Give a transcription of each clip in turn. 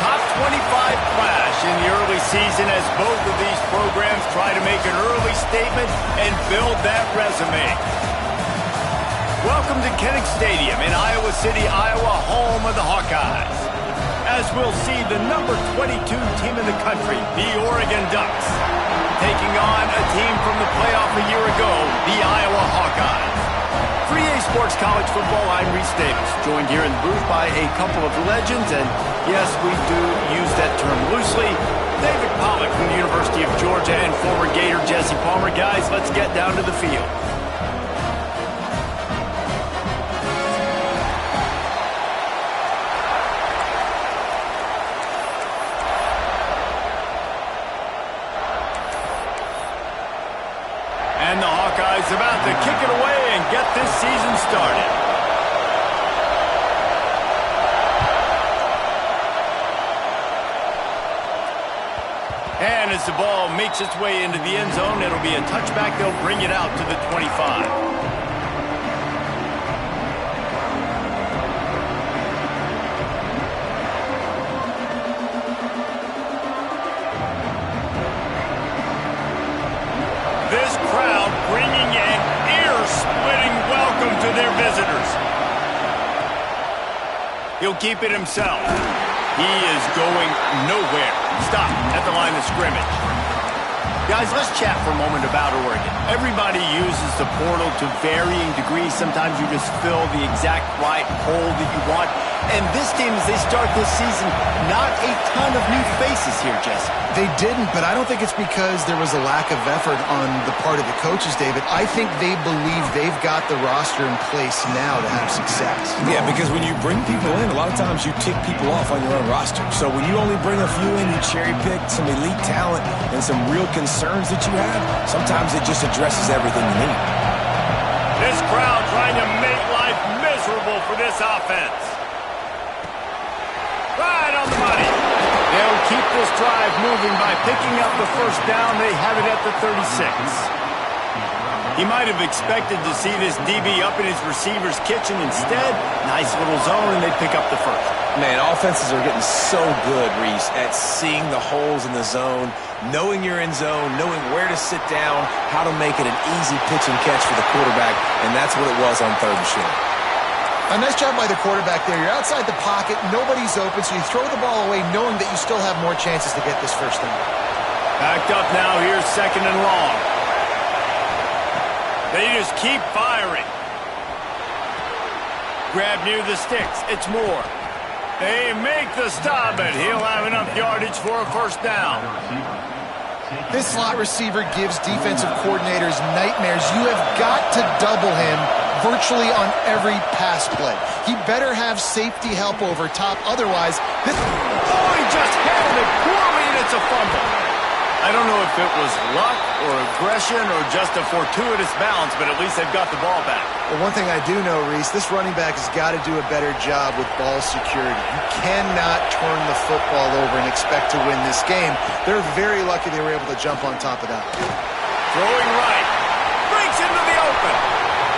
top 25 clash in the early season as both of these programs try to make an early statement and build that resume. Welcome to Kinnick Stadium in Iowa City, Iowa, home of the Hawkeyes. As we'll see the number 22 team in the country, the Oregon Ducks, taking on a team from the playoff a year ago, the Iowa Hawkeyes. 3A Sports College Football, I'm Reese Davis, joined here in the booth by a couple of legends, and yes, we do use that term loosely. David Pollack from the University of Georgia and former Gator Jesse Palmer. Guys, let's get down to the field. And the Hawkeyes about to kick it away and get this season started. And as the ball makes its way into the end zone, it'll be a touchback. They'll bring it out to the 25. This crowd bringing an ear-splitting welcome to their visitors. He'll keep it himself. He is going nowhere. Stop at the line of scrimmage. Guys, let's chat for a moment about Oregon. Everybody uses the portal to varying degrees. Sometimes you just fill the exact right hole that you want. And this team, as they start this season, not a ton of new faces here, Jesse. They didn't, but I don't think it's because there was a lack of effort on the part of the coaches, David. I think they believe they've got the roster in place now to have success. Yeah, because when you bring people in, a lot of times you tick people off on your own roster. So when you only bring a few in, you cherry-pick some elite talent and some real concerns that you have, sometimes it just addresses everything you need. This crowd trying to make life miserable for this offense. Right on the money. They'll keep this drive moving by picking up the first down. They have it at the 36. He might have expected to see this DB up in his receiver's kitchen. Instead, nice little zone, and they pick up the first. Man, offenses are getting so good, Reese, at seeing the holes in the zone, knowing you're in zone, knowing where to sit down, how to make it an easy pitch and catch for the quarterback, and that's what it was on third and short. A nice job by the quarterback there. You're outside the pocket, nobody's open, so you throw the ball away knowing that you still have more chances to get this first down. Backed up now, here's second and long. They just keep firing. Grab near the sticks, it's Moore. They make the stop, but he'll have enough yardage for a first down. This slot receiver gives defensive coordinators nightmares. You have got to double him virtually on every pass play. He better have safety help over top. Otherwise, this... Oh, he just handled it poorly, and it's a fumble. I don't know if it was luck or aggression or just a fortuitous balance, but at least they've got the ball back. Well, one thing I do know, Reese, this running back has got to do a better job with ball security. You cannot turn the football over and expect to win this game. They're very lucky they were able to jump on top of that. Throwing right. Breaks into the open.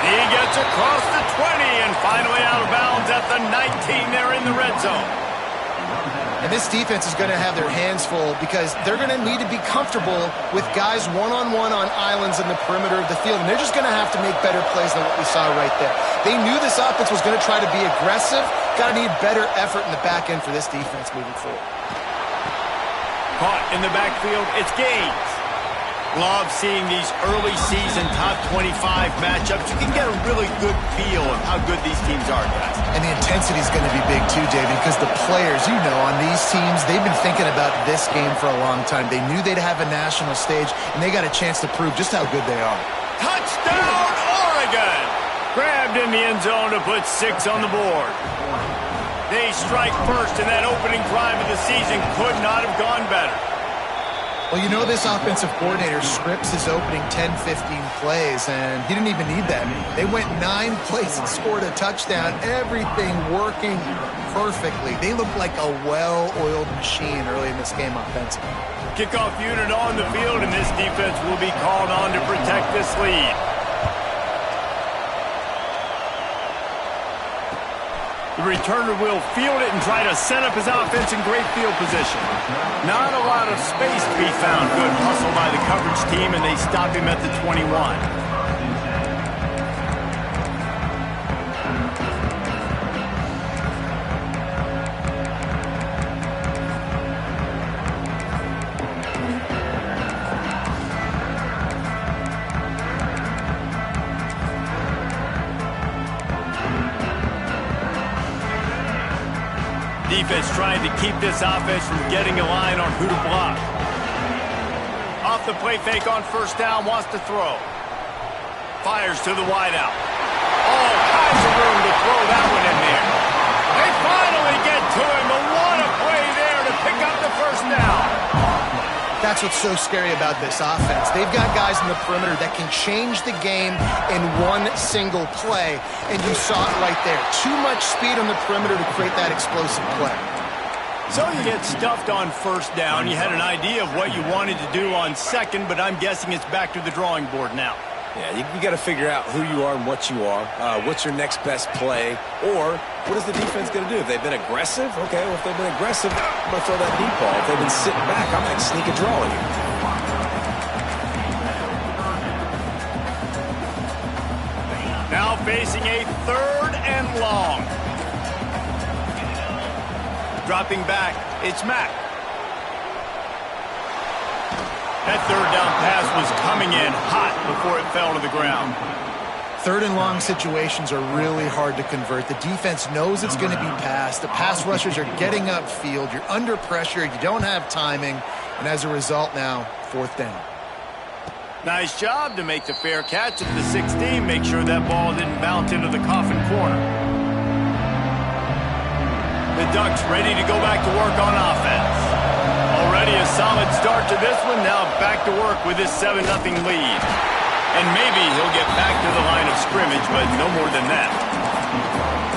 He gets across the 20 and finally out of bounds at the 19. They're in the red zone. And this defense is going to have their hands full because they're going to need to be comfortable with guys one-on-one on islands in the perimeter of the field. And they're just going to have to make better plays than what we saw right there. They knew this offense was going to try to be aggressive. Got to need better effort in the back end for this defense moving forward. Caught in the backfield, it's Gaines. Love seeing these early season top 25 matchups. You can get a really good feel of how good these teams are, guys. And the intensity is going to be big too, David, because the players, you know, on these teams, they've been thinking about this game for a long time. They knew they'd have a national stage, and they got a chance to prove just how good they are. Touchdown, Oregon! Grabbed in the end zone to put 6 on the board. They strike first, and that opening drive of the season could not have gone better. Well, you know, this offensive coordinator scripts his opening 10, 15 plays, and he didn't even need that. They went 9 plays and scored a touchdown, everything working perfectly. They looked like a well-oiled machine early in this game offensively. Kickoff unit on the field, and this defense will be called on to protect this lead. The returner will field it and try to set up his offense in great field position. Not a lot of space to be found. Good hustle by the coverage team, and they stop him at the 21. Defense trying to keep this offense from getting a line on who to block. Off the play fake on first down, wants to throw. Fires to the wideout. All kinds of room to throw that one in there. They finally get to him, but what a play there to pick up the first down. That's what's so scary about this offense. They've got guys in the perimeter that can change the game in one single play, and you saw it right there. Too much speed on the perimeter to create that explosive play. So you get stuffed on first down. You had an idea of what you wanted to do on second, but I'm guessing it's back to the drawing board now. Yeah, you got to figure out who you are and what you are. What's your next best play? Or what is the defense going to do? If they've been aggressive, okay, well, if they've been aggressive, I'm going to throw that deep ball. If they've been sitting back, I might sneak a draw in here. Now facing a 3rd and long. Dropping back, it's Mack. That 3rd down pass was coming in hot before it fell to the ground. 3rd and long situations are really hard to convert. The defense knows it's going to be passed. The pass rushers are getting upfield. You're under pressure. You don't have timing. And as a result now, 4th down. Nice job to make the fair catch at the 16. Make sure that ball didn't bounce into the coffin corner. The Ducks ready to go back to work on offense. Already a solid start to this one. Now back to work with this 7-0 lead. And maybe he'll get back to the line of scrimmage, but no more than that.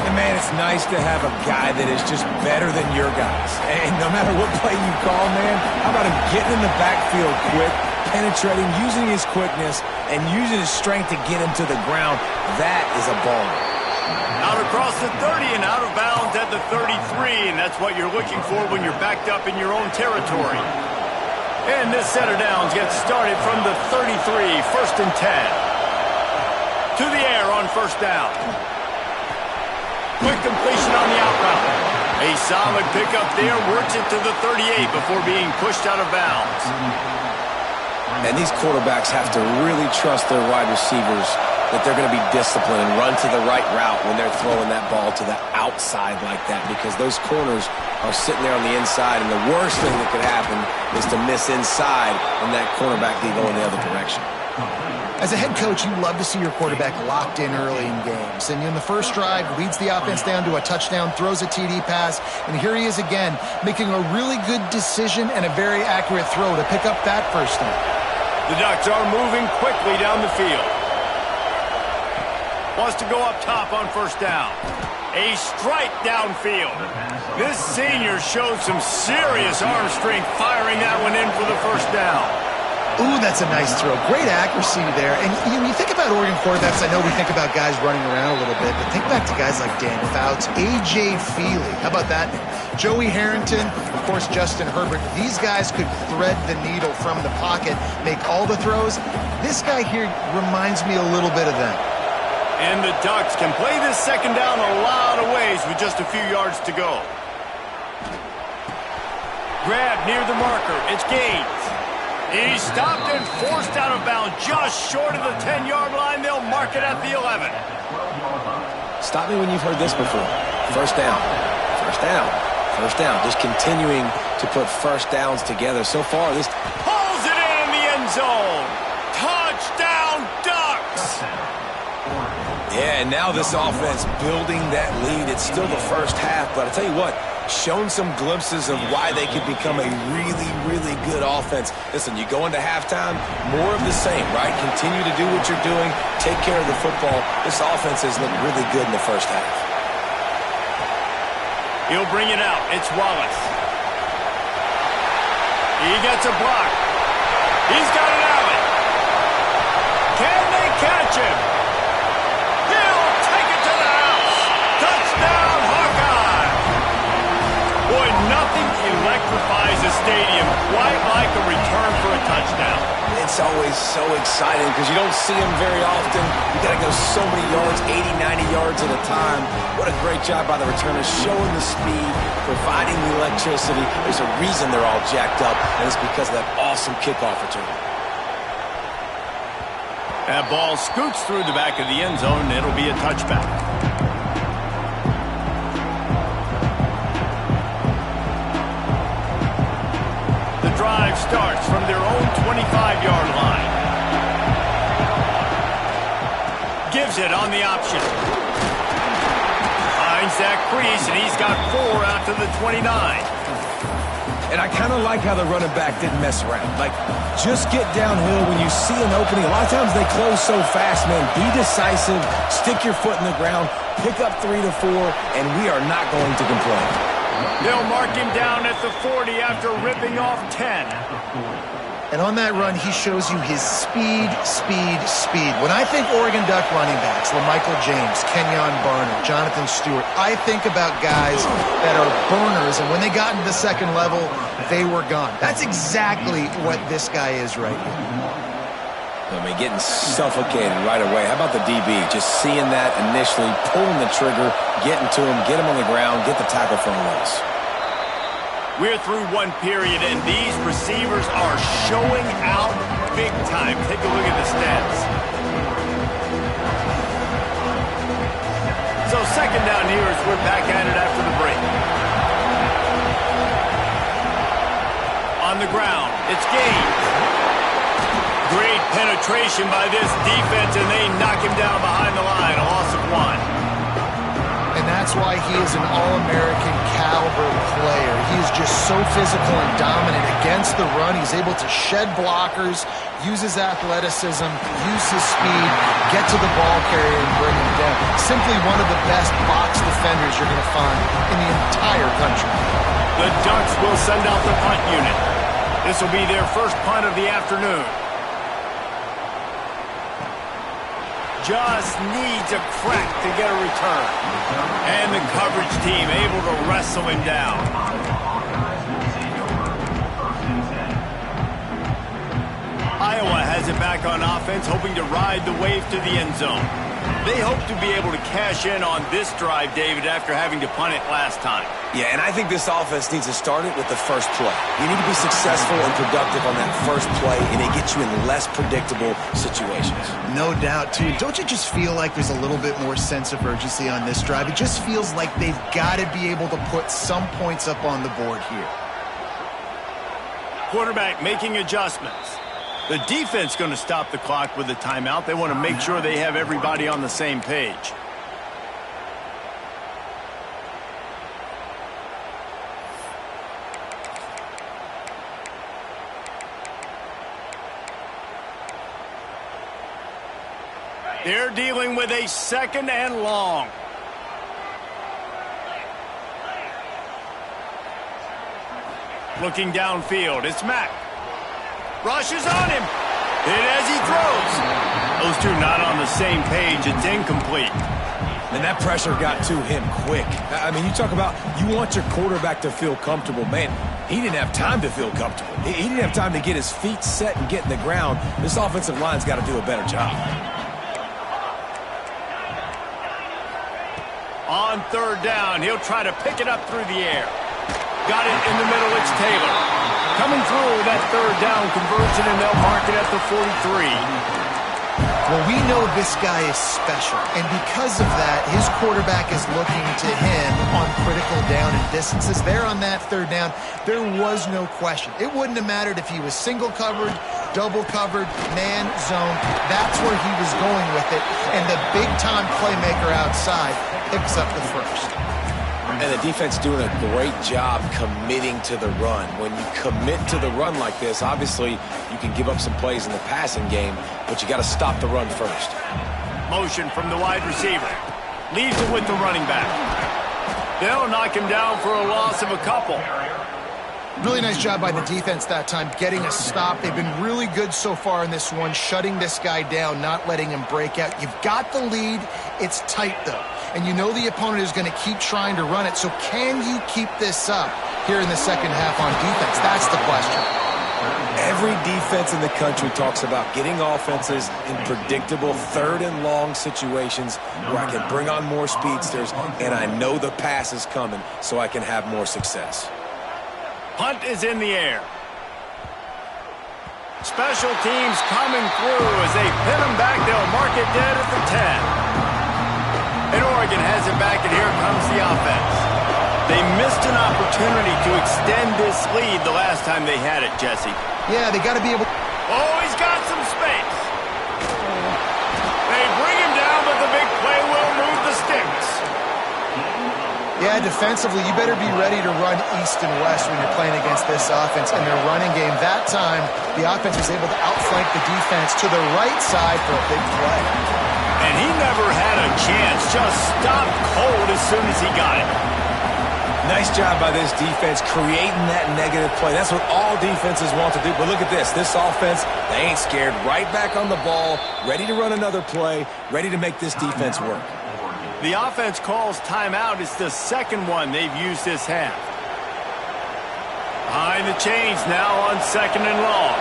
And man, it's nice to have a guy that is just better than your guys. And no matter what play you call, man, how about him getting in the backfield quick, penetrating, using his quickness, and using his strength to get him to the ground. That is a baller. Out across the 30 and out of bounds at the 33, and that's what you're looking for when you're backed up in your own territory. And this set of downs gets started from the 33, 1st and 10. To the air on first down. Quick completion on the out route. A solid pickup there, works it to the 38 before being pushed out of bounds. And these quarterbacks have to really trust their wide receivers that they're going to be disciplined and run to the right route when they're throwing that ball to the outside like that, because those corners are sitting there on the inside, and the worst thing that could happen is to miss inside and that cornerback be going the other direction. As a head coach, you love to see your quarterback locked in early in games. And in the first drive, leads the offense down to a touchdown, throws a TD pass, and here he is again, making a really good decision and a very accurate throw to pick up that first down. The Ducks are moving quickly down the field. Wants to go up top on first down. A strike downfield. This senior showed some serious arm strength firing that one in for the first down. Ooh, that's a nice throw. Great accuracy there. And you think about Oregon quarterbacks, I know we think about guys running around a little bit, but think back to guys like Dan Fouts, A.J. Feely. How about that? Joey Harrington, of course, Justin Herbert. These guys could thread the needle from the pocket, make all the throws. This guy here reminds me a little bit of them. And the Ducks can play this second down a lot of ways with just a few yards to go. Grab near the marker. It's Gaines. He's stopped and forced out of bounds just short of the 10-yard line. They'll mark it at the 11. Stop me when you've heard this before. First down. First down. First down. Just continuing to put first downs together. So far, this pulls it in the end zone. Touchdown, Ducks! Yeah, and now this offense building that lead. It's still the first half, but I tell you what, shown some glimpses of why they could become a really, really good offense. Listen, you go into halftime, more of the same, right? Continue to do what you're doing, take care of the football. This offense has looked really good in the first half. He'll bring it out. It's Wallace. He gets a block. He's got an alley. Can they catch him? He'll take it to the house. Touchdown, Hawkeyes! It's always so exciting because you don't see them very often. You got to go so many yards, 80, 90 yards at a time. What a great job by the returners, showing the speed, providing the electricity. There's a reason they're all jacked up, and it's because of that awesome kickoff return. That ball scoots through the back of the end zone, and it'll be a touchback. The drive starts from their own 25-yard line. Gives it on the option. Finds that crease, and he's got 4 out to the 29. And I kind of like how the running back didn't mess around. Like, just get downhill when you see an opening. A lot of times they close so fast, man. Be decisive, stick your foot in the ground, pick up 3 to 4, and we are not going to complain. They'll mark him down at the 40 after ripping off 10. And on that run, he shows you his speed, speed, speed. When I think Oregon Duck running backs, LaMichael James, Kenyon Barner, Jonathan Stewart, I think about guys that are burners, and when they got into the second level, they were gone. That's exactly what this guy is right here. I mean, getting suffocated right away. How about the DB? Just seeing that initially, pulling the trigger, getting to him, get him on the ground, get the tackle for a loss. We're through one period, and these receivers are showing out big time. Take a look at the stats. So second down here as we're back at it after the break. On the ground, it's gained. Great penetration by this defense, and they knock him down behind the line. A loss of 1. And that's why he is an All-American caliber player. He is just so physical and dominant against the run. He's able to shed blockers, use his athleticism, use his speed, get to the ball carrier and bring him down. Simply one of the best box defenders you're going to find in the entire country. The Ducks will send out the punt unit. This will be their first punt of the afternoon. Just needs a crack to get a return. And the coverage team able to wrestle him down. Iowa has it back on offense, hoping to ride the wave to the end zone. They hope to be able to cash in on this drive, David, after having to punt it last time. Yeah, and I think this offense needs to start it with the first play. You need to be successful and productive on that first play, and it gets you in less predictable situations. No doubt, too. Don't you just feel like there's a little bit more sense of urgency on this drive? It just feels like they've got to be able to put some points up on the board here. Quarterback making adjustments. The defense going to stop the clock with a timeout. They want to make sure they have everybody on the same page. They're dealing with a second and long. Looking downfield, it's Mack. Rushes on him. Hit as he throws. Those two not on the same page. It's incomplete. And that pressure got to him quick. I mean, you talk about you want your quarterback to feel comfortable. Man, he didn't have time to feel comfortable. He didn't have time to get his feet set and get in the ground. This offensive line's got to do a better job. On third down, he'll try to pick it up through the air. Got it in the middle, it's Taylor. Coming through that third down conversion, and they'll mark it at the 43. Well, we know this guy is special, and because of that, his quarterback is looking to him on critical down and distances. There on that third down, there was no question. It wouldn't have mattered if he was single covered, double covered, man, zone. That's where he was going with it, and the big-time playmaker outside picks up the first. And the defense doing a great job committing to the run. When you commit to the run like this, obviously you can give up some plays in the passing game, but you got to stop the run first. Motion from the wide receiver. Leaves it with the running back. They'll knock him down for a loss of a couple. Really nice job by the defense that time, getting a stop. They've been really good so far in this one, shutting this guy down, not letting him break out. You've got the lead. It's tight, though. And you know the opponent is going to keep trying to run it. So can you keep this up here in the second half on defense? That's the question. Every defense in the country talks about getting offenses in predictable third and long situations where I can bring on more speedsters and I know the pass is coming so I can have more success. Punt is in the air. Special teams coming through as they pin them back. They'll mark it dead at the 10. And Oregon has it back, and here comes the offense. They missed an opportunity to extend this lead the last time they had it, Jesse. Yeah, they got to be able... Oh, he's got some space. They bring him down, but the big play will move the sticks. Yeah, defensively, you better be ready to run east and west when you're playing against this offense in their running game. That time, the offense was able to outflank the defense to the right side for a big play. And he never had a chance, just stopped cold as soon as he got it. Nice job by this defense creating that negative play. That's what all defenses want to do. But look at this. This offense, they ain't scared. Right back on the ball, ready to run another play, ready to make this defense work. The offense calls timeout. It's the second one they've used this half. Behind the chains now on 2nd and long.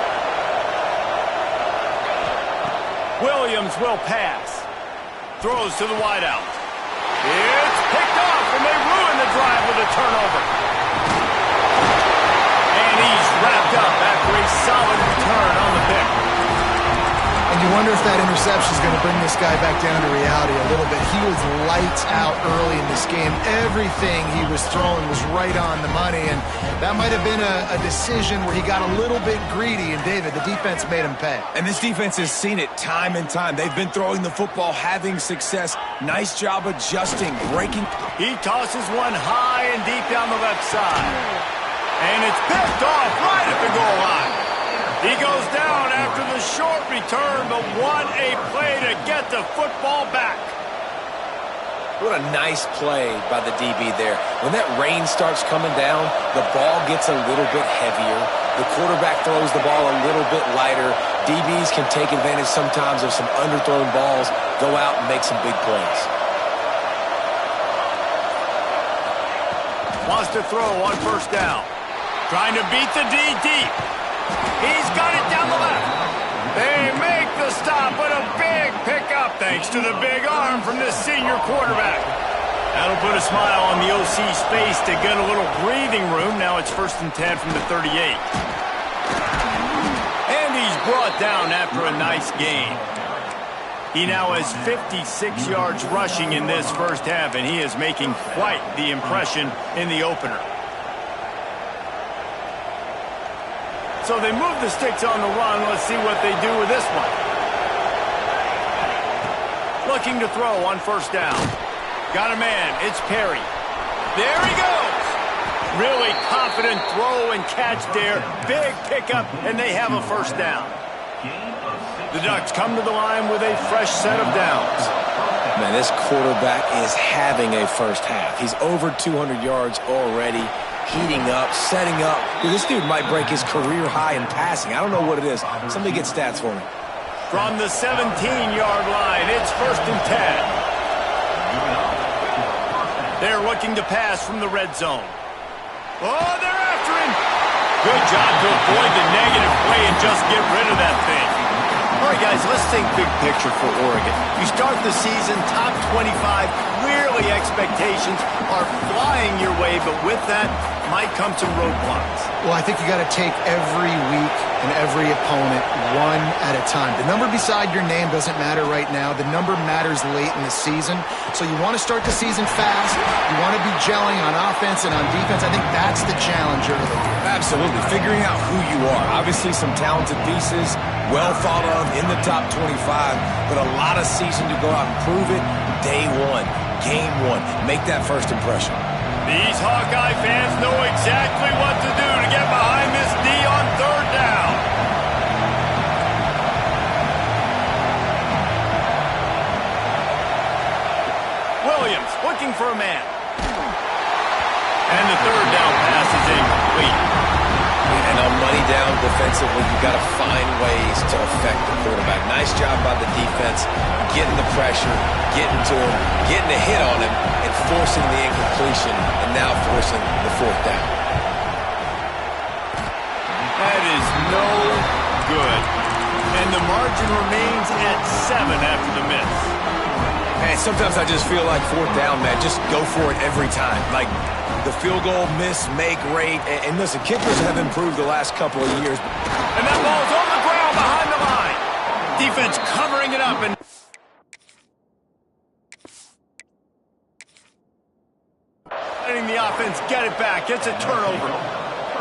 Williams will pass. Throws to the wideout. It's picked off, and they ruin the drive with a turnover. And he's wrapped up after a solid return on the pick. And you wonder if that interception is going to bring this guy back down to reality a little bit. He was lights out early in this game. Everything he was throwing was right on the money, and that might have been a decision where he got a little bit greedy, and David, the defense made him pay. And this defense has seen it time and time. They've been throwing the football, having success. Nice job adjusting, breaking. He tosses one high and deep down the left side. And it's picked off right at the goal line. He goes down after the short return, but what a play to get the football back. What a nice play by the DB there. When that rain starts coming down, the ball gets a little bit heavier. The quarterback throws the ball a little bit lighter. DBs can take advantage sometimes of some underthrown balls, go out and make some big plays. Wants to throw on 1st down. Trying to beat the D deep. He's got it down the left. They make the stop, but a big pickup thanks to the big arm from this senior quarterback. That'll put a smile on the OC's face to get a little breathing room. Now it's 1st and 10 from the 38. And he's brought down after a nice gain. He now has 56 yards rushing in this first half, and he is making quite the impression in the opener. So they move the sticks on the run. Let's see what they do with this one. Looking to throw on 1st down. Got a man. It's Perry. There he goes. Really confident throw and catch there. Big pickup, and they have a 1st down. The Ducks come to the line with a fresh set of downs. Man, this quarterback is having a first half. He's over 200 yards already. Heating up, setting up. Dude, this dude might break his career high in passing. I don't know what it is. Somebody get stats for me. From the 17-yard line, it's 1st and 10. They're looking to pass from the red zone. Oh, they're after him. Good job to avoid the negative play and just get rid of that thing. All right, guys, let's think big picture for Oregon. You start the season top 25. Clearly, expectations are flying your way, but with that might come some roadblocks. Well, I think you got to take every week and every opponent one at a time. The number beside your name doesn't matter right now. The number matters late in the season. So you want to start the season fast. You want to be gelling on offense and on defense. I think that's the challenge early. Absolutely. Figuring out who you are. Obviously, some talented pieces, well thought of in the top 25, but a lot of season to go out and prove it. Day one, game one. Make that first impression. These Hawkeye fans know exactly what to do to get behind this D on 3rd down. Williams looking for a man. And the 3rd down pass is incomplete. And on money down defensively, you got to find ways to affect the quarterback. Nice job by the defense, getting the pressure, getting to him, getting a hit on him, and forcing the incompletion, and now forcing the 4th down. That is no good. And the margin remains at 7 after the miss. Man, sometimes I just feel like fourth down, man. Just go for it every time. Like the field goal miss, make rate. And listen, kickers have improved the last couple of years. And that ball's on the ground behind the line. Defense covering it up and letting the offense get it back. It's a turnover.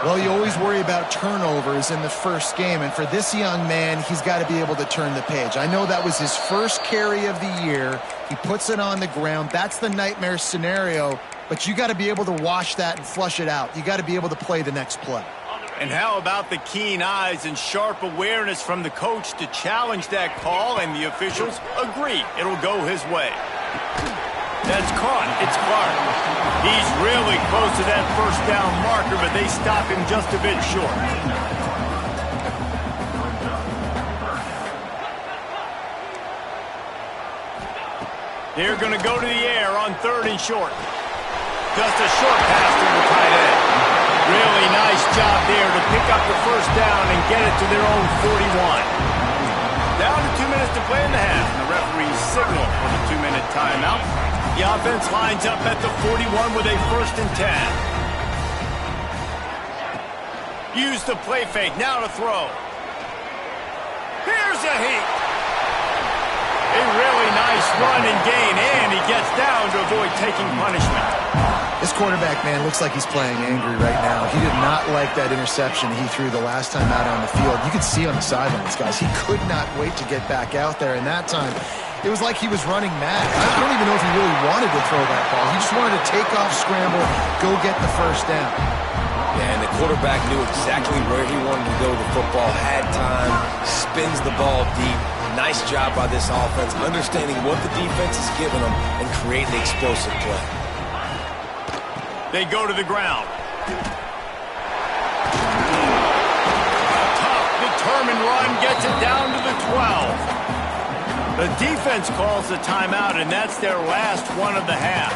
Well, you always worry about turnovers in the first game, and for this young man, he's got to be able to turn the page. I know that was his first carry of the year. He puts it on the ground. That's the nightmare scenario, but you got to be able to wash that and flush it out. You got to be able to play the next play. And how about the keen eyes and sharp awareness from the coach to challenge that call, and the officials agree it'll go his way. That's caught. It's Clark. He's really close to that first down marker, but they stop him just a bit short. They're going to go to the air on 3rd and short. Just a short pass to the tight end. Really nice job there to pick up the first down and get it to their own 41. Down to 2 minutes to play in the half, and the referee signal for the 2-minute timeout. The offense lines up at the 41 with a 1st and 10. Use the play fake, now to throw. Here's a heat. A really nice run and gain, and he gets down to avoid taking punishment. This quarterback, man, looks like he's playing angry right now. He did not like that interception he threw the last time out on the field. You could see on the sidelines, guys, he could not wait to get back out there, and that time it was like he was running mad. I don't even know if he really wanted to throw that ball. He just wanted to take off, scramble, go get the first down. Yeah, and the quarterback knew exactly where he wanted to go with the football, had time, spins the ball deep. Nice job by this offense, understanding what the defense is giving them and creating the explosive play. They go to the ground. Tough, determined run gets it down to the 12. The defense calls the timeout, and that's their last one of the half.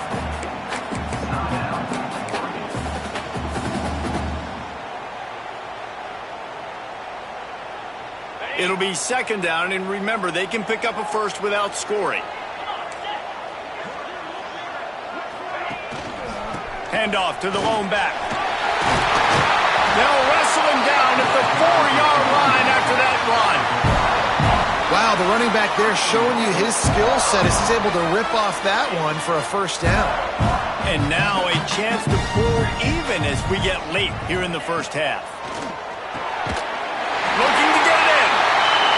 It'll be 2nd down, and remember, they can pick up a first without scoring. Handoff to the lone back. They'll wrestle him down at the 4-yard line after that run. Wow, the running back there showing you his skill set as he's able to rip off that one for a first down. And now a chance to pull even as we get late here in the first half. Looking to get it in.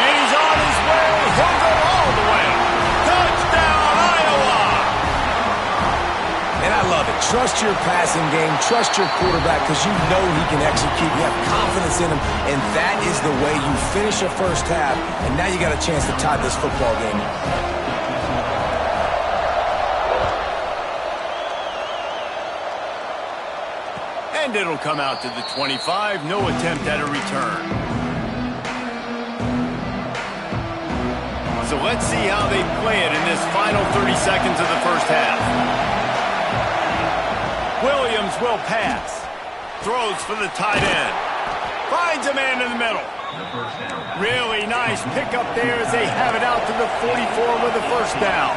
And he's on his way. He'll go all the way. Touchdown, Iowa! And I love it. Trust your passing game. Trust your quarterback because you know he can execute. You have confidence in him. And that is the way you finish a first half. And now you got a chance to tie this football game. And it'll come out to the 25. No attempt at a return. So let's see how they play it in this final 30 seconds of the first half. Williams will pass. Throws for the tight end. Finds a man in the middle. Really nice pickup there as they have it out to the 44 with the first down.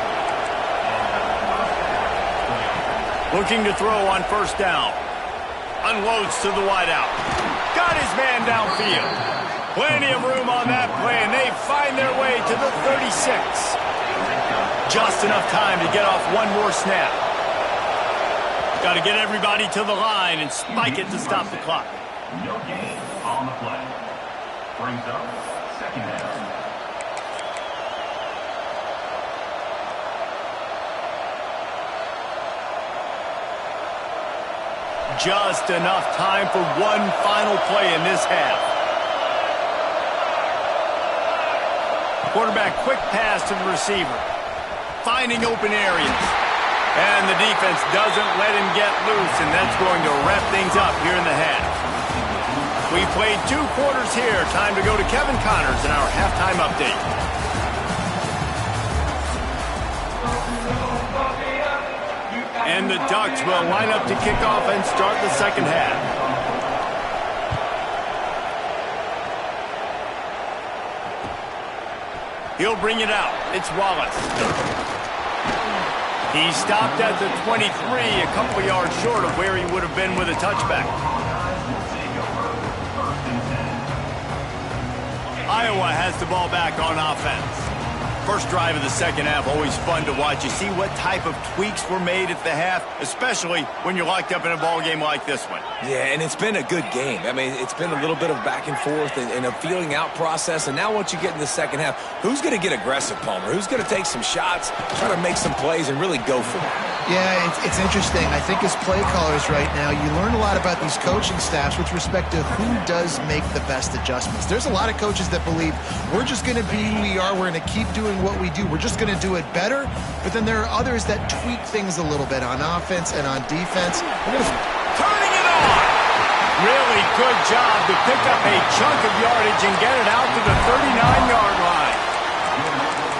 Looking to throw on first down. Unloads to the wideout. Got his man downfield. Plenty of room on that play, and they find their way to the 36. Just enough time to get off one more snap. Got to get everybody to the line and spike it to stop the clock. No gain on the play. Brings up 2nd down. Just enough time for one final play in this half. Quarterback quick pass to the receiver. Finding open areas. And the defense doesn't let him get loose, and that's going to wrap things up here in the half. We played 2 quarters here. Time to go to Kevin Connors in our halftime update. And the Ducks will line up to kick off and start the second half. He'll bring it out. It's Wallace. He stopped at the 23, a couple yards short of where he would have been with a touchback. Iowa has the ball back on offense. First drive of the second half, always fun to watch. You see what type of tweaks were made at the half, especially when you're locked up in a ball game like this one. Yeah, and it's been a good game. I mean, it's been a little bit of back and forth and a feeling out process. And now once you get in the second half, who's going to get aggressive, Palmer? Who's going to take some shots, try to make some plays, and really go for it? Yeah, it's interesting. I think as play callers right now, you learn a lot about these coaching staffs with respect to who does make the best adjustments. There's a lot of coaches that believe we're just going to be who we are. We're going to keep doing what we do. We're just going to do it better. But then there are others that tweak things a little bit on offense and on defense. Turning it on! Really good job to pick up a chunk of yardage and get it out to the 39-yard line.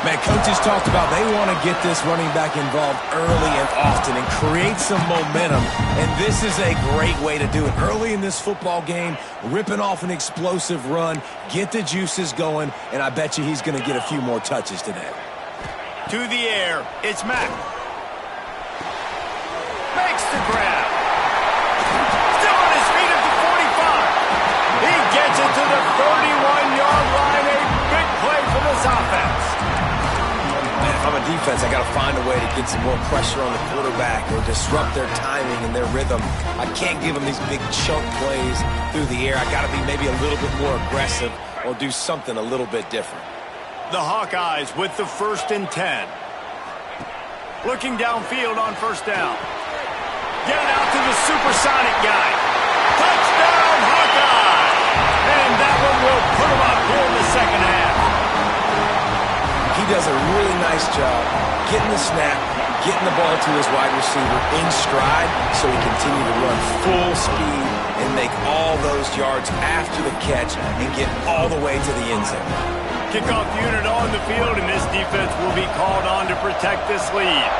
Man, coaches talked about they want to get this running back involved early and often and create some momentum, and this is a great way to do it. Early in this football game, ripping off an explosive run, get the juices going, and I bet you he's going to get a few more touches today. To the air, it's Mack. Makes the grab. Still on his feet at the 45. He gets it to the 31-yard line. A big play for this offense. If I'm a defense, I got to find a way to get some more pressure on the quarterback or disrupt their timing and their rhythm. I can't give them these big chunk plays through the air. I got to be maybe a little bit more aggressive or do something a little bit different. The Hawkeyes with the 1st and 10. Looking downfield on first down. Get it out to the supersonic guy. Touchdown, Hawkeye! And that one will put him up here in the second half. He does a really nice job getting the snap, getting the ball to his wide receiver in stride so he continue to run full speed and make all those yards after the catch and get all the way to the end zone. Kickoff unit on the field, and this defense will be called on to protect this lead.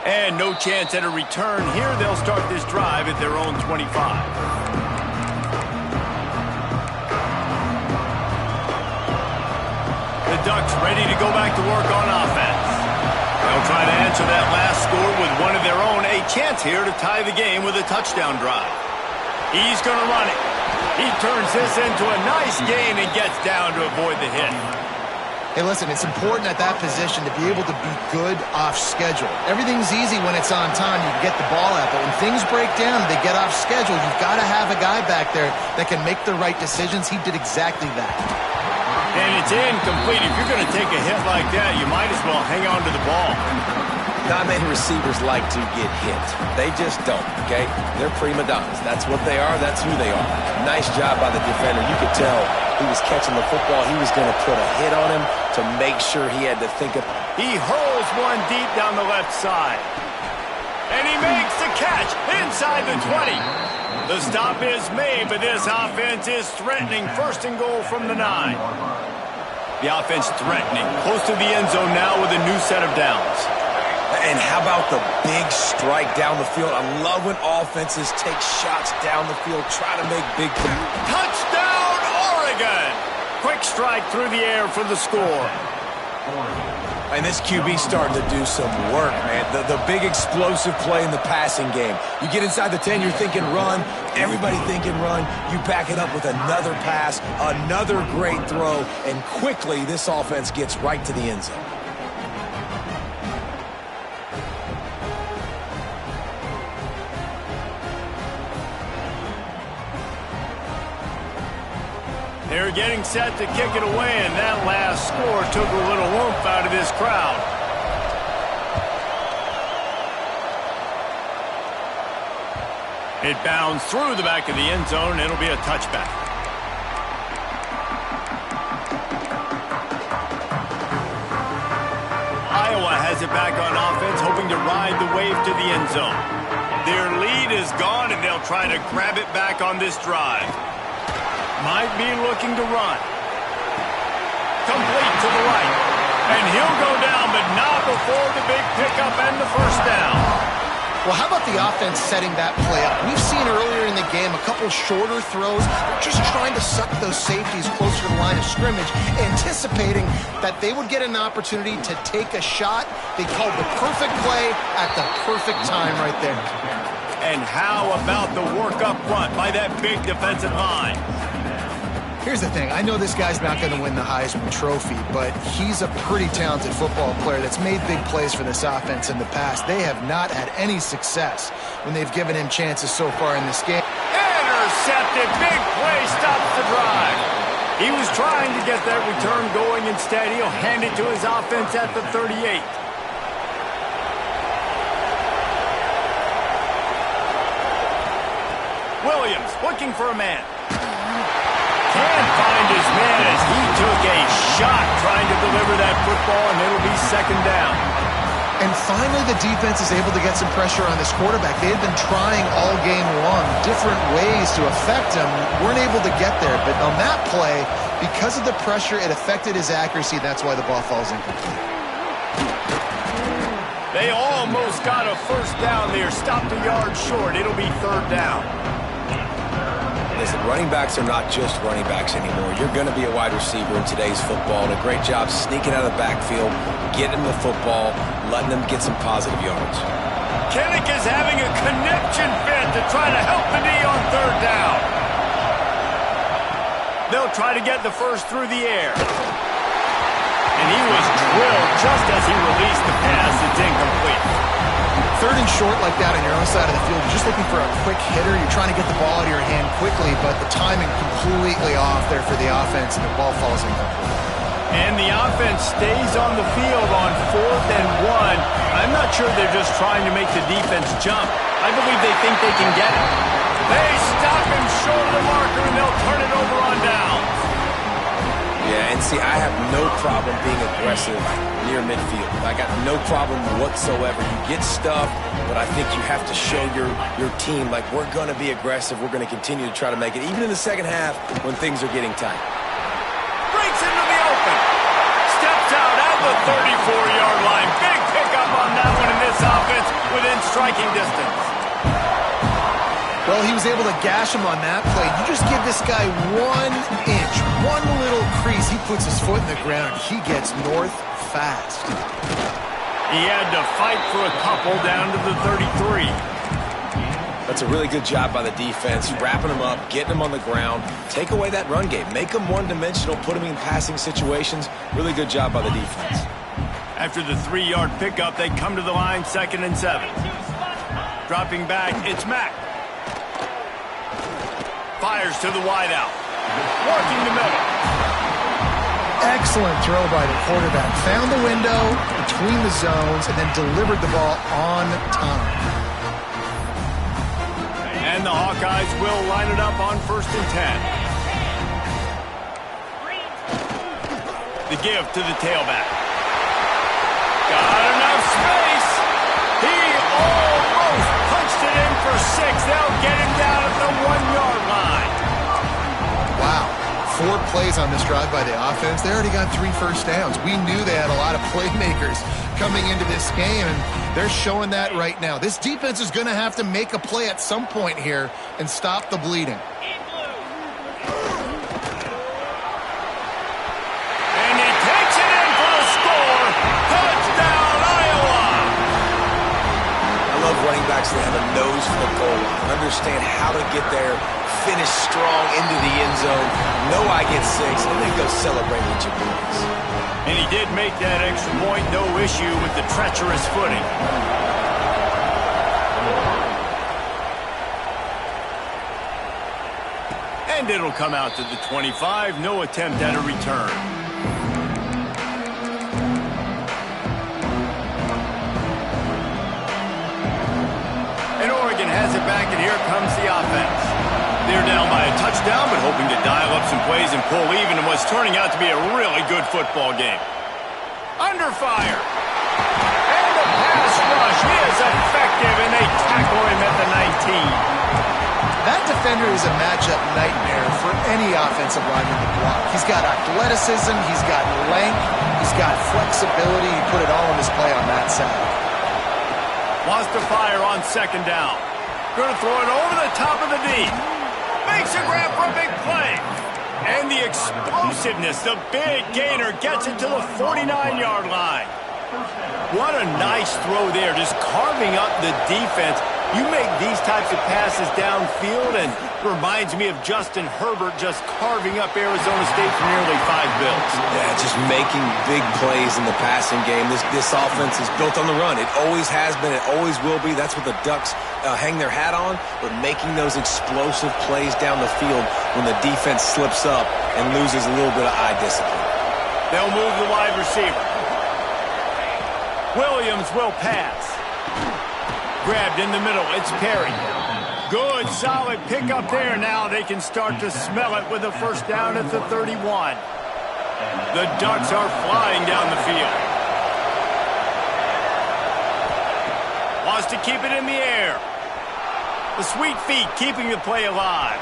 And no chance at a return here. They'll start this drive at their own 25. Ducks ready to go back to work on offense. They'll try to answer that last score with one of their own. A chance here to tie the game with a touchdown drive. He's going to run it. He turns this into a nice gain and gets down to avoid the hit. Hey, listen, it's important at that position to be able to be good off schedule. Everything's easy when it's on time. You can get the ball out. But when things break down and they get off schedule, you've got to have a guy back there that can make the right decisions. He did exactly that. And it's incomplete. If you're going to take a hit like that, you might as well hang on to the ball. Not many receivers like to get hit. They just don't, okay? They're prima donnas. That's what they are. That's who they are. Nice job by the defender. You could tell he was catching the football. He was going to put a hit on him to make sure he had to think of. He hurls one deep down the left side. And he makes the catch inside the 20. The stop is made, but this offense is threatening. 1st and goal from the 9. The offense threatening. Close to the end zone now with a new set of downs. And how about the big strike down the field? I love when offenses take shots down the field, try to make big plays. Touchdown, Oregon! Quick strike through the air for the score. And this QB starting to do some work, man. The big explosive play in the passing game. You get inside the 10, you're thinking run. Everybody thinking run. You back it up with another pass, another great throw, and quickly this offense gets right to the end zone. They're getting set to kick it away, and that last score took a little oomph out of this crowd. It bounds through the back of the end zone. It'll be a touchback. Iowa has it back on offense, hoping to ride the wave to the end zone. Their lead is gone, and they'll try to grab it back on this drive. Might be looking to run. Complete to the right. And he'll go down, but not before the big pickup and the 1st down. Well, how about the offense setting that play up? We've seen earlier in the game a couple shorter throws. They're just trying to suck those safeties closer to the line of scrimmage, anticipating that they would get an opportunity to take a shot. They called the perfect play at the perfect time right there. And how about the work up front by that big defensive line? Here's the thing. I know this guy's not going to win the Heisman Trophy, but he's a pretty talented football player that's made big plays for this offense in the past. They have not had any success when they've given him chances so far in this game. Intercepted. Big play stops the drive. He was trying to get that return going. Instead, he'll hand it to his offense at the 38. Williams looking for a man. Can't find his man as he took a shot trying to deliver that football, and it'll be second down. And finally, the defense is able to get some pressure on this quarterback. They had been trying all game long, different ways to affect him. Weren't able to get there, but on that play, because of the pressure, it affected his accuracy. That's why the ball falls incomplete. They almost got a first down there, stopped a yard short. It'll be third down. Listen, running backs are not just running backs anymore. You're going to be a wide receiver in today's football, and a great job sneaking out of the backfield, getting the football, letting them get some positive yards. Kinnick is having a connection fit to try to help the knee on third down. They'll try to get the first through the air. And he was drilled just as he released the pass. It's incomplete. Third and short like that on your own side of the field, you're just looking for a quick hitter. You're trying to get the ball out of your hand quickly, but the timing completely off there for the offense, and the ball falls incomplete. And the offense stays on the field on 4th and 1. I'm not sure they're just trying to make the defense jump. I believe they think they can get it. They stop him short of the marker, and they'll turn it over on downs. Yeah, and see, I have no problem being aggressive near midfield. I got no problem whatsoever. You get stuff, but I think you have to show your team, like, we're going to be aggressive. We're going to continue to try to make it, even in the second half when things are getting tight. Breaks into the open. Steps out at the 34-yard line. Big pickup on that one in this offense within striking distance. Well, he was able to gash him on that play. You just give this guy 1 inch, one little crease. He puts his foot in the ground. He gets north fast. He had to fight for a couple down to the 33. That's a really good job by the defense, wrapping them up, getting them on the ground. Take away that run game. Make them one-dimensional, put them in passing situations. Really good job by the defense. After the 3-yard pickup, they come to the line, 2nd and 7. Dropping back, it's Mack. Fires to the wideout. Working the middle. Excellent throw by the quarterback. Found the window between the zones and then delivered the ball on time. And the Hawkeyes will line it up on 1st and 10. The give to the tailback. Got enough space. He almost punched it in for 6. They'll get him down at the 1-yard line. Wow. 4 plays on this drive by the offense. They already got 3 first downs. We knew they had a lot of playmakers coming into this game, and they're showing that right now. This defense is going to have to make a play at some point here and stop the bleeding. And he takes it in for the score. Touchdown, Iowa! I love running backs that have a nose for the goal line. Understand how to get there, finish strong into the end zone, know I get 6, and then go celebrate with your boys. And he did make that extra point, no issue with the treacherous footing. And it'll come out to the 25, no attempt at a return. And Oregon has it back, and here comes the offense. They're down by a touchdown, but hoping to dial up some plays and pull even in what's turning out to be a really good football game. Under fire. And the pass rush is effective, and they tackle him at the 19. That defender is a matchup nightmare for any offensive lineman to block. He's got athleticism, he's got length, he's got flexibility. He put it all on display on that side. Wants to fire on 2nd down. Going to throw it over the top of the D. Makes a grab for a big play. And the explosiveness. The big gainer gets it to the 49-yard line. What a nice throw there, just carving up the defense. You make these types of passes downfield, and it reminds me of Justin Herbert just carving up Arizona State for nearly 5 bills. Yeah, just making big plays in the passing game. This offense is built on the run. It always has been. It always will be. That's what the Ducks hang their hat on, but making those explosive plays down the field when the defense slips up and loses a little bit of eye discipline. They'll move the wide receiver. Williams will pass. Grabbed in the middle. It's Perry. Good, solid pickup there. Now they can start to smell it with a first down at the 31. The Ducks are flying down the field. Wants to keep it in the air. The sweet feet keeping the play alive.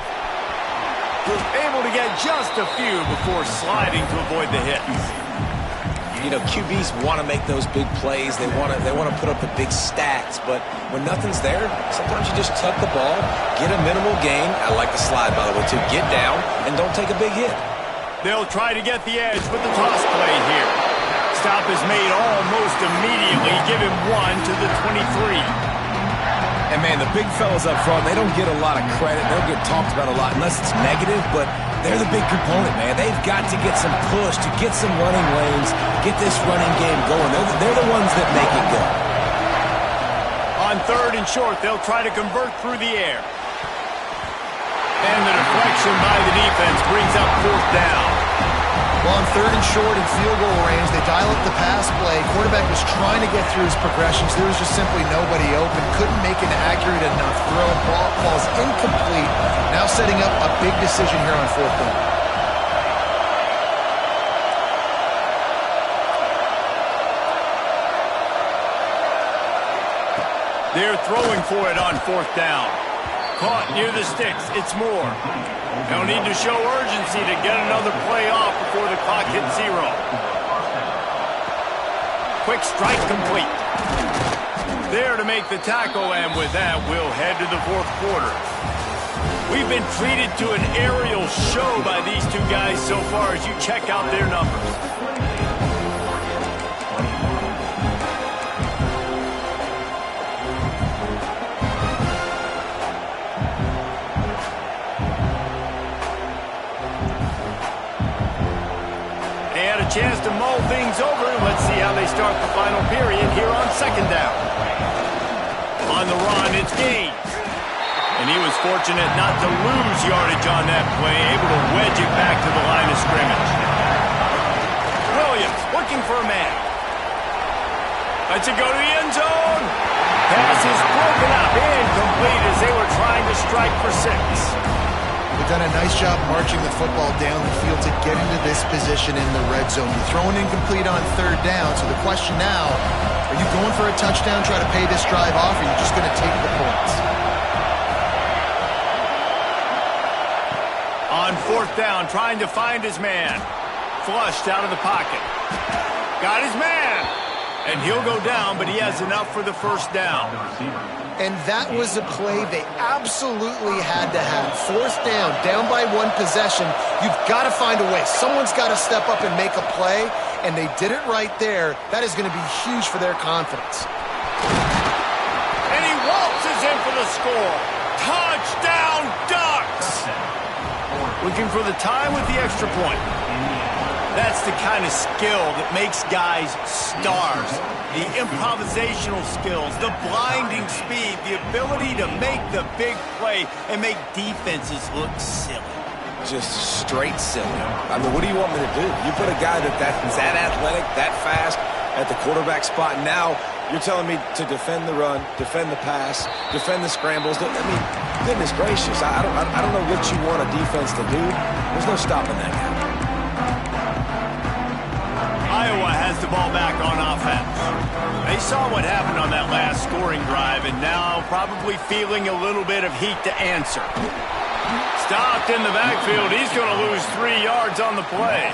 Able to get just a few before sliding to avoid the hits. You know, QBs want to make those big plays. They want to put up the big stats. But when nothing's there, sometimes you just tuck the ball, get a minimal gain. I like the slide, by the way, too. Get down and don't take a big hit. They'll try to get the edge with the toss play here. Stop is made almost immediately. Give him 1 to the 23. And, man, the big fellas up front, they don't get a lot of credit. They don't get talked about a lot unless it's negative, but they're the big component, man. They've got to get some push, to get some running lanes, get this running game going. They're the ones that make it go. On 3rd and short, they'll try to convert through the air. And the deflection by the defense brings up 4th down. Well, on 3rd and short and field goal range, they dial up the pass play. Quarterback was trying to get through his progressions. There was just simply nobody open. Couldn't make an accurate enough throw. Ball falls incomplete. Now setting up a big decision here on 4th down. They're throwing for it on 4th down. Caught near the sticks. It's Moore. They'll need to show urgency to get another play off before the clock hits 0. Quick strike complete. There to make the tackle, and with that, we'll head to the 4th quarter. We've been treated to an aerial show by these two guys so far as you check out their numbers. Chance to mull things over. Let's see how they start the final period here on 2nd down. On the run, it's Gaines. And he was fortunate not to lose yardage on that play, able to wedge it back to the line of scrimmage. Williams looking for a man. Lets it go to the end zone. Pass is broken up, incomplete as they were trying to strike for 6. They've done a nice job marching the football down the field to get into this position in the red zone. You're throwing incomplete on 3rd down, so the question now, are you going for a touchdown, try to pay this drive off, or are you just going to take the points? On 4th down, trying to find his man. Flushed out of the pocket. Got his man. And he'll go down, but he has enough for the first down. And that was a play they absolutely had to have. 4th down by 1 possession. You've got to find a way. Someone's got to step up and make a play, and they did it right there. That is going to be huge for their confidence. And he waltzes in for the score. Touchdown, Ducks! Looking for the time with the extra point. That's the kind of skill that makes guys stars. The improvisational skills, the blinding speed, the ability to make the big play and make defenses look silly. Just straight silly. I mean, what do you want me to do? You put a guy that's that athletic, that fast at the quarterback spot. Now you're telling me to defend the run, defend the pass, defend the scrambles. I mean, goodness gracious. I don't know what you want a defense to do. There's no stopping that guy. Iowa has the ball back on offense. They saw what happened on that last scoring drive and now probably feeling a little bit of heat to answer. Stopped in the backfield. He's going to lose 3 yards on the play.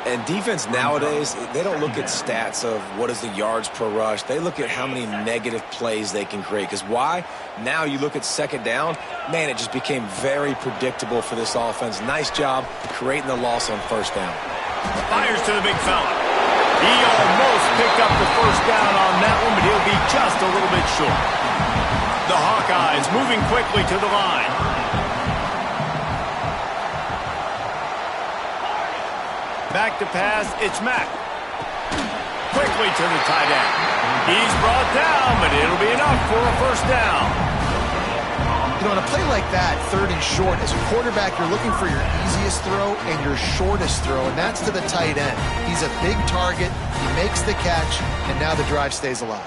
And defense nowadays, they don't look at stats of what is the yards per rush. They look at how many negative plays they can create. Because why? Now you look at second down, man, it just became very predictable for this offense. Nice job creating the loss on first down. Fires to the big fella. He almost picked up the first down on that one, but he'll be just a little bit short. The Hawkeyes moving quickly to the line. Back to pass, it's Mack. Quickly to the tight end. He's brought down, but it'll be enough for a first down. You know, on a play like that, 3rd and short, as a quarterback, you're looking for your easiest throw and your shortest throw, and that's to the tight end. He's a big target, he makes the catch, and now the drive stays alive.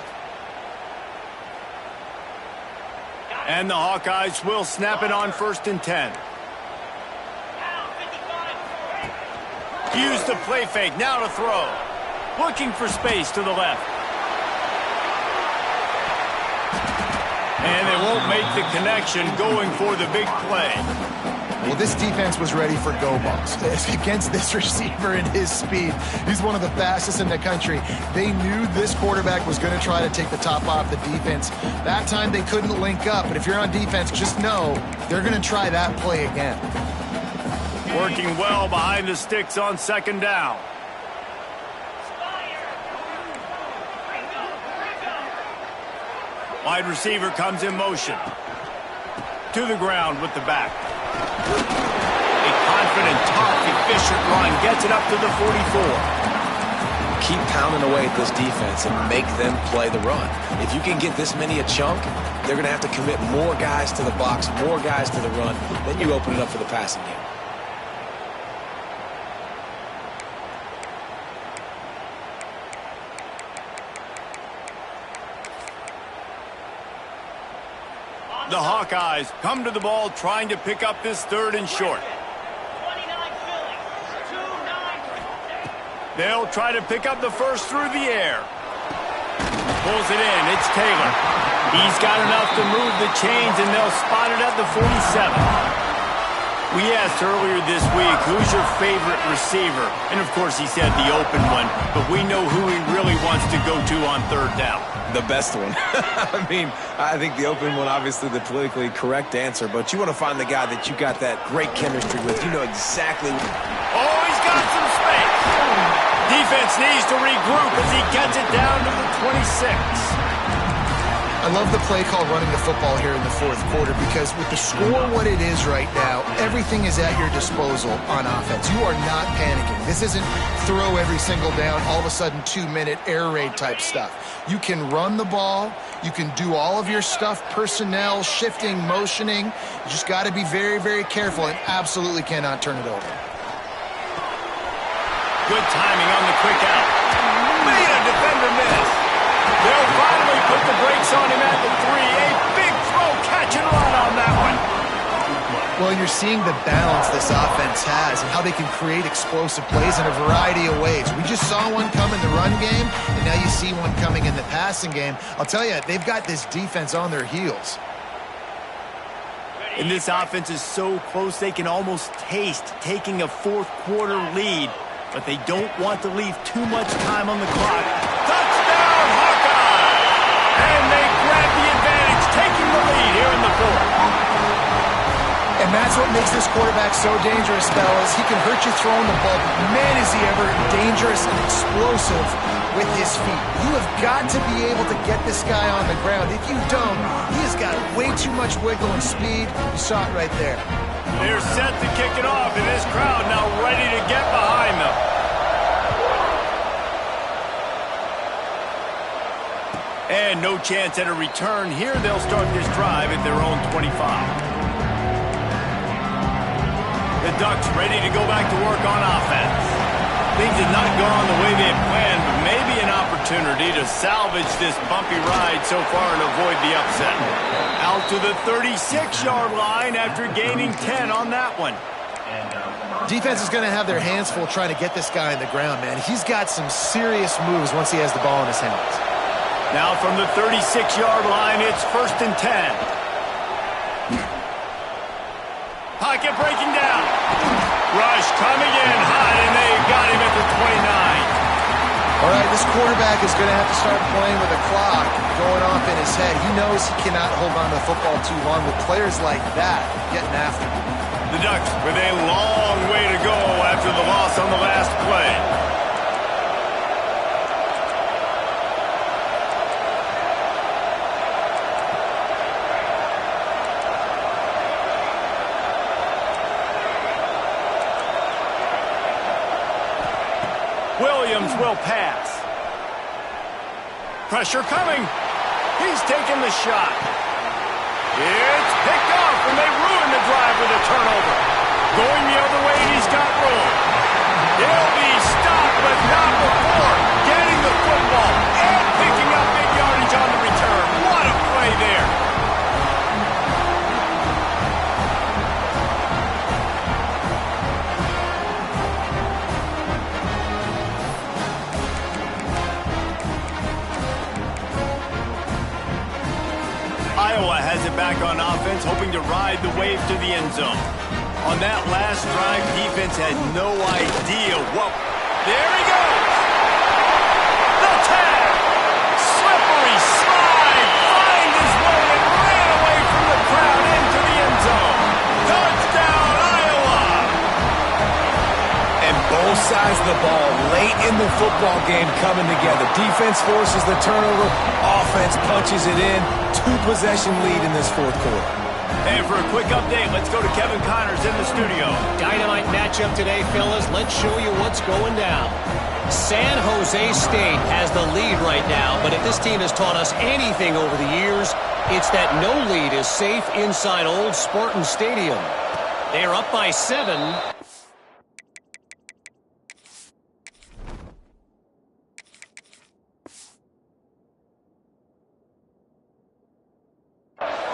And the Hawkeyes will snap it on 1st and 10. Use the play fake, now to throw. Looking for space to the left. And they won't make the connection going for the big play. Well, this defense was ready for go balls. Against this receiver and his speed, he's one of the fastest in the country. They knew this quarterback was going to try to take the top off the defense. That time they couldn't link up, but if you're on defense, just know they're going to try that play again. Working well behind the sticks on 2nd down. Wide receiver comes in motion. To the ground with the back. A confident, tough, efficient run gets it up to the 44. Keep pounding away at this defense and make them play the run. If you can get this many a chunk, they're going to have to commit more guys to the box, more guys to the run. Then you open it up for the passing game. The Hawkeyes come to the ball trying to pick up this 3rd and short. They'll try to pick up the first through the air. Pulls it in. It's Taylor. He's got enough to move the chains, and they'll spot it at the 47. We asked earlier this week, who's your favorite receiver? And, of course, he said the open one, but we know who he really wants to go to on 3rd down. The best one. I mean, I think the open one, obviously the politically correct answer, but you want to find the guy that you got that great chemistry with. You know exactly. Oh, he's got some space. Defense needs to regroup as he gets it down to the 26. I love the play call running the football here in the 4th quarter because with the score what it is right now, everything is at your disposal on offense. You are not panicking. This isn't throw every single down, all of a sudden 2-minute air raid type stuff. You can run the ball. You can do all of your stuff, personnel, shifting, motioning. You just got to be very, very careful and absolutely cannot turn it over. Good timing on the quick out. Made a defender miss. They'll finally put the brakes on him at the 3. A big throw, catch and run on that one. Well, you're seeing the balance this offense has and how they can create explosive plays in a variety of ways. We just saw one come in the run game, and now you see one coming in the passing game. I'll tell you, they've got this defense on their heels. And this offense is so close they can almost taste taking a 4th quarter lead, but they don't want to leave too much time on the clock. Touchdown, Hawkeye! And they grab the advantage, taking the lead here in the 4th. And that's what makes this quarterback so dangerous, fellas. He can hurt you throwing the ball, but man, is he ever dangerous and explosive with his feet. You have got to be able to get this guy on the ground. If you don't, he has got way too much wiggle and speed. You saw it right there. They're set to kick it off, and this crowd now ready to get behind them. And no chance at a return. Here they'll start this drive at their own 25. The Ducks ready to go back to work on offense. Things did not go on the way they had planned, but maybe an opportunity to salvage this bumpy ride so far and avoid the upset. Out to the 36-yard line after gaining 10 on that one. Defense is going to have their hands full trying to get this guy on the ground, man. He's got some serious moves once he has the ball in his hands. Now from the 36-yard line, it's 1st and 10. Pocket breaking down. Rush coming in hot, and they got him at the All right, this quarterback is going to have to start playing with a clock going off in his head. He knows he cannot hold on to the football too long with players like that getting after him. The Ducks with a long way to go after the loss on the last play. Williams will pass. Pressure coming. He's taking the shot. It's picked off, and they ruin the drive with a turnover. Going the other way, and he's got room. He'll be stopped, but not before getting the football and picking up big yardage on the return. What a play there. Iowa has it back on offense, hoping to ride the wave to the end zone. On that last drive, defense had no idea what... There he goes! The tag! Slippery slide! Find his way and ran away from the crowd into the end zone. Touchdown, Iowa! And both sides of the ball late in the football game coming together. Defense forces the turnover. Offense punches it in. 2-possession lead in this fourth quarter. And for a quick update, let's go to Kevin Connors in the studio. Dynamite matchup today, fellas. Let's show you what's going down. San Jose State has the lead right now, but if this team has taught us anything over the years, it's that no lead is safe inside Old Spartan Stadium. They're up by 7.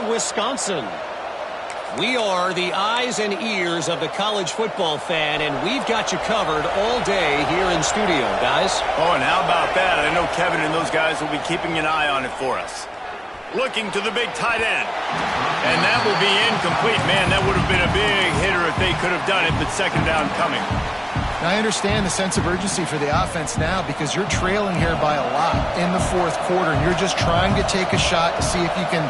Wisconsin. We are the eyes and ears of the college football fan, and we've got you covered all day here in studio, guys. Oh, and how about that? I know Kevin and those guys will be keeping an eye on it for us. Looking to the big tight end. And that will be incomplete. Man, that would have been a big hitter if they could have done it, but second down coming. Now, I understand the sense of urgency for the offense now because you're trailing here by a lot in the fourth quarter, and you're just trying to take a shot to see if you can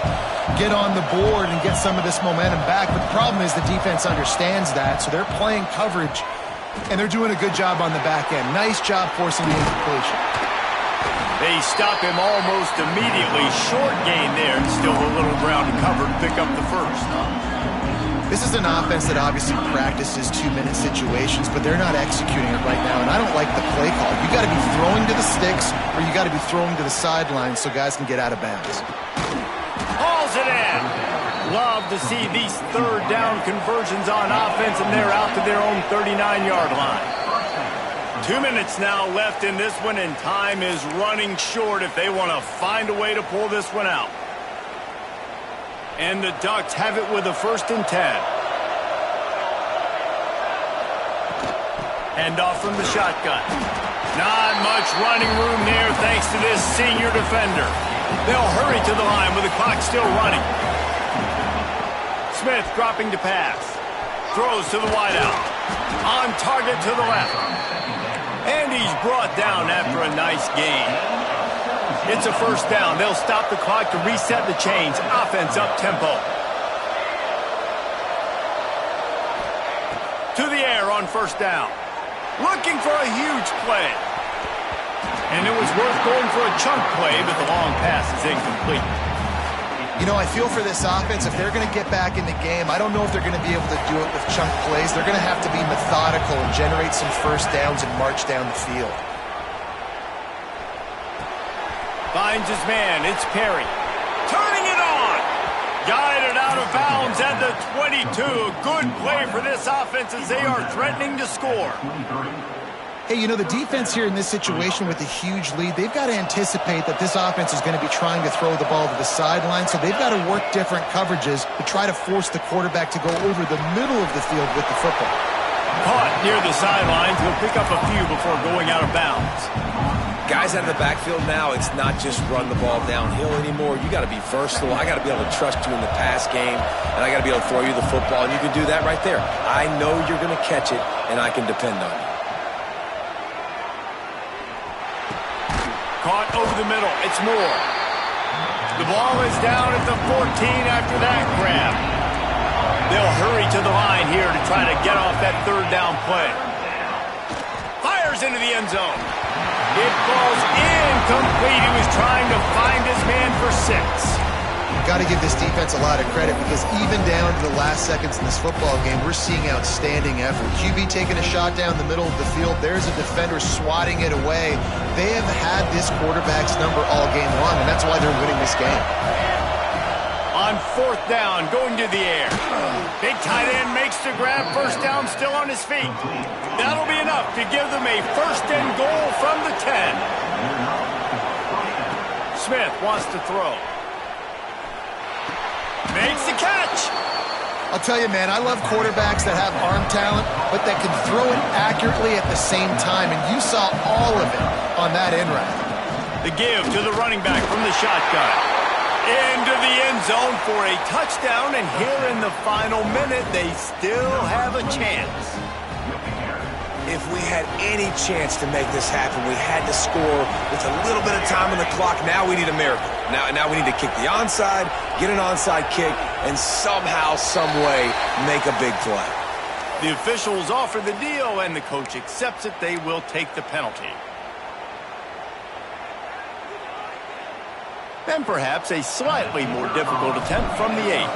get on the board and get some of this momentum back. But the problem is the defense understands that, so they're playing coverage, and they're doing a good job on the back end. Nice job forcing the incompletion. They stop him almost immediately. Short gain there, and still a little ground to cover to pick up the first. This is an offense that obviously practices 2-minute situations, but they're not executing it right now, and I don't like the play call. You got to be throwing to the sticks, or you got to be throwing to the sidelines so guys can get out of bounds. Hauls it in. Love to see these third down conversions on offense, and they're out to their own 39-yard line. 2 minutes now left in this one, and time is running short if they want to find a way to pull this one out. And the Ducks have it with a 1st and 10. Hand off from the shotgun. Not much running room there thanks to this senior defender. They'll hurry to the line with the clock still running. Smith dropping to pass. Throws to the wideout. On target to the left. And he's brought down after a nice gain. It's a 1st down. They'll stop the clock to reset the chains. Offense up tempo. To the air on 1st down. Looking for a huge play. And it was worth going for a chunk play, but the long pass is incomplete. You know, I feel for this offense, if they're going to get back in the game, I don't know if they're going to be able to do it with chunk plays. They're going to have to be methodical and generate some 1st downs and march down the field. Finds his man. It's Perry. Turning it on. Guided out of bounds at the 22. Good play for this offense as they are threatening to score. Hey, you know, the defense here in this situation with a huge lead, they've got to anticipate that this offense is going to be trying to throw the ball to the sideline, so they've got to work different coverages to try to force the quarterback to go over the middle of the field with the football. Caught near the sidelines. He'll pick up a few before going out of bounds. Guys out of the backfield now, it's not just run the ball downhill anymore. You got to be versatile. I got to be able to trust you in the pass game, and I got to be able to throw you the football, and you can do that right there. I know you're going to catch it, and I can depend on you. Caught over the middle. It's Moore. The ball is down at the 14 after that grab. They'll hurry to the line here to try to get off that third down play. Fires into the end zone. It falls incomplete. He was trying to find his man for 6. Got to give this defense a lot of credit because even down to the last seconds in this football game, we're seeing outstanding effort. QB taking a shot down the middle of the field. There's a defender swatting it away. They have had this quarterback's number all game long, and that's why they're winning this game. On 4th down, going to the air. Big tight end makes the grab. First down, still on his feet. That'll be enough to give them a 1st and goal from the 10. Smith wants to throw. Makes the catch. I'll tell you, man, I love quarterbacks that have arm talent, but that can throw it accurately at the same time, and you saw all of it on that end route. The give to the running back from the shotgun. Into the end zone for a touchdown, and here in the final minute, they still have a chance. If we had any chance to make this happen, we had to score with a little bit of time on the clock. Now we need a miracle. Now we need to kick the onside, get an onside kick, and somehow, some way, make a big play. The officials offer the deal, and the coach accepts it. They will take the penalty. And perhaps a slightly more difficult attempt from the 8.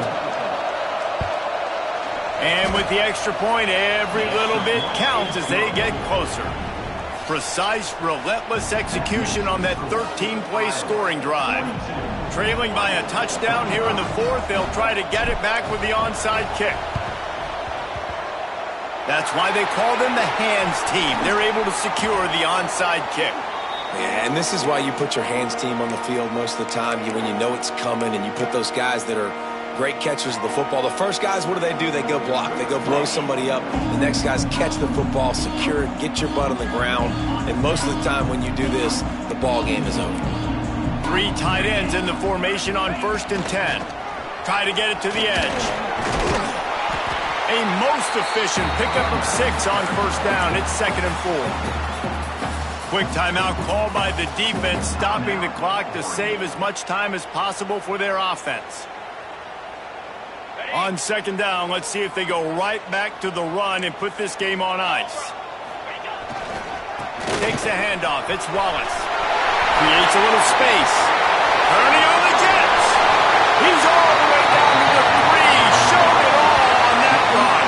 And with the extra point, every little bit counts as they get closer. Precise, relentless execution on that 13-play scoring drive. Trailing by a touchdown here in the 4th, they'll try to get it back with the onside kick. That's why they call them the hands team. They're able to secure the onside kick. Yeah, and this is why you put your hands team on the field most of the time. When you know it's coming and you put those guys that are great catchers of the football. The first guys, what do? They go block. They go blow somebody up. The next guys catch the football, secure it, get your butt on the ground. And most of the time when you do this, the ball game is over. 3 tight ends in the formation on 1st and 10. Try to get it to the edge. A most efficient pickup of 6 on 1st down. It's 2nd and 4. Quick timeout called by the defense, stopping the clock to save as much time as possible for their offense. On 2nd down, let's see if they go right back to the run and put this game on ice. Takes a handoff. It's Wallace. Creates a little space. Ernie on the Jets. He's all the way down to the 3. Showed it all on that run.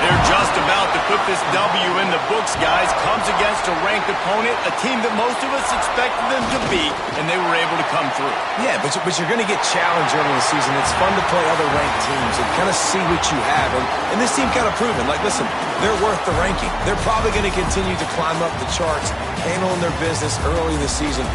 They're just about to put this W in the books, guys. Comes against a ranked opponent, a team that most of us expected them to beat, and they were able to come through. Yeah, but you're going to get challenged early in the season. It's fun to play other ranked teams and kind of see what you have. And this team kind of proven, like, listen, they're worth the ranking. They're probably going to continue to climb up the charts, handling their business early in the season.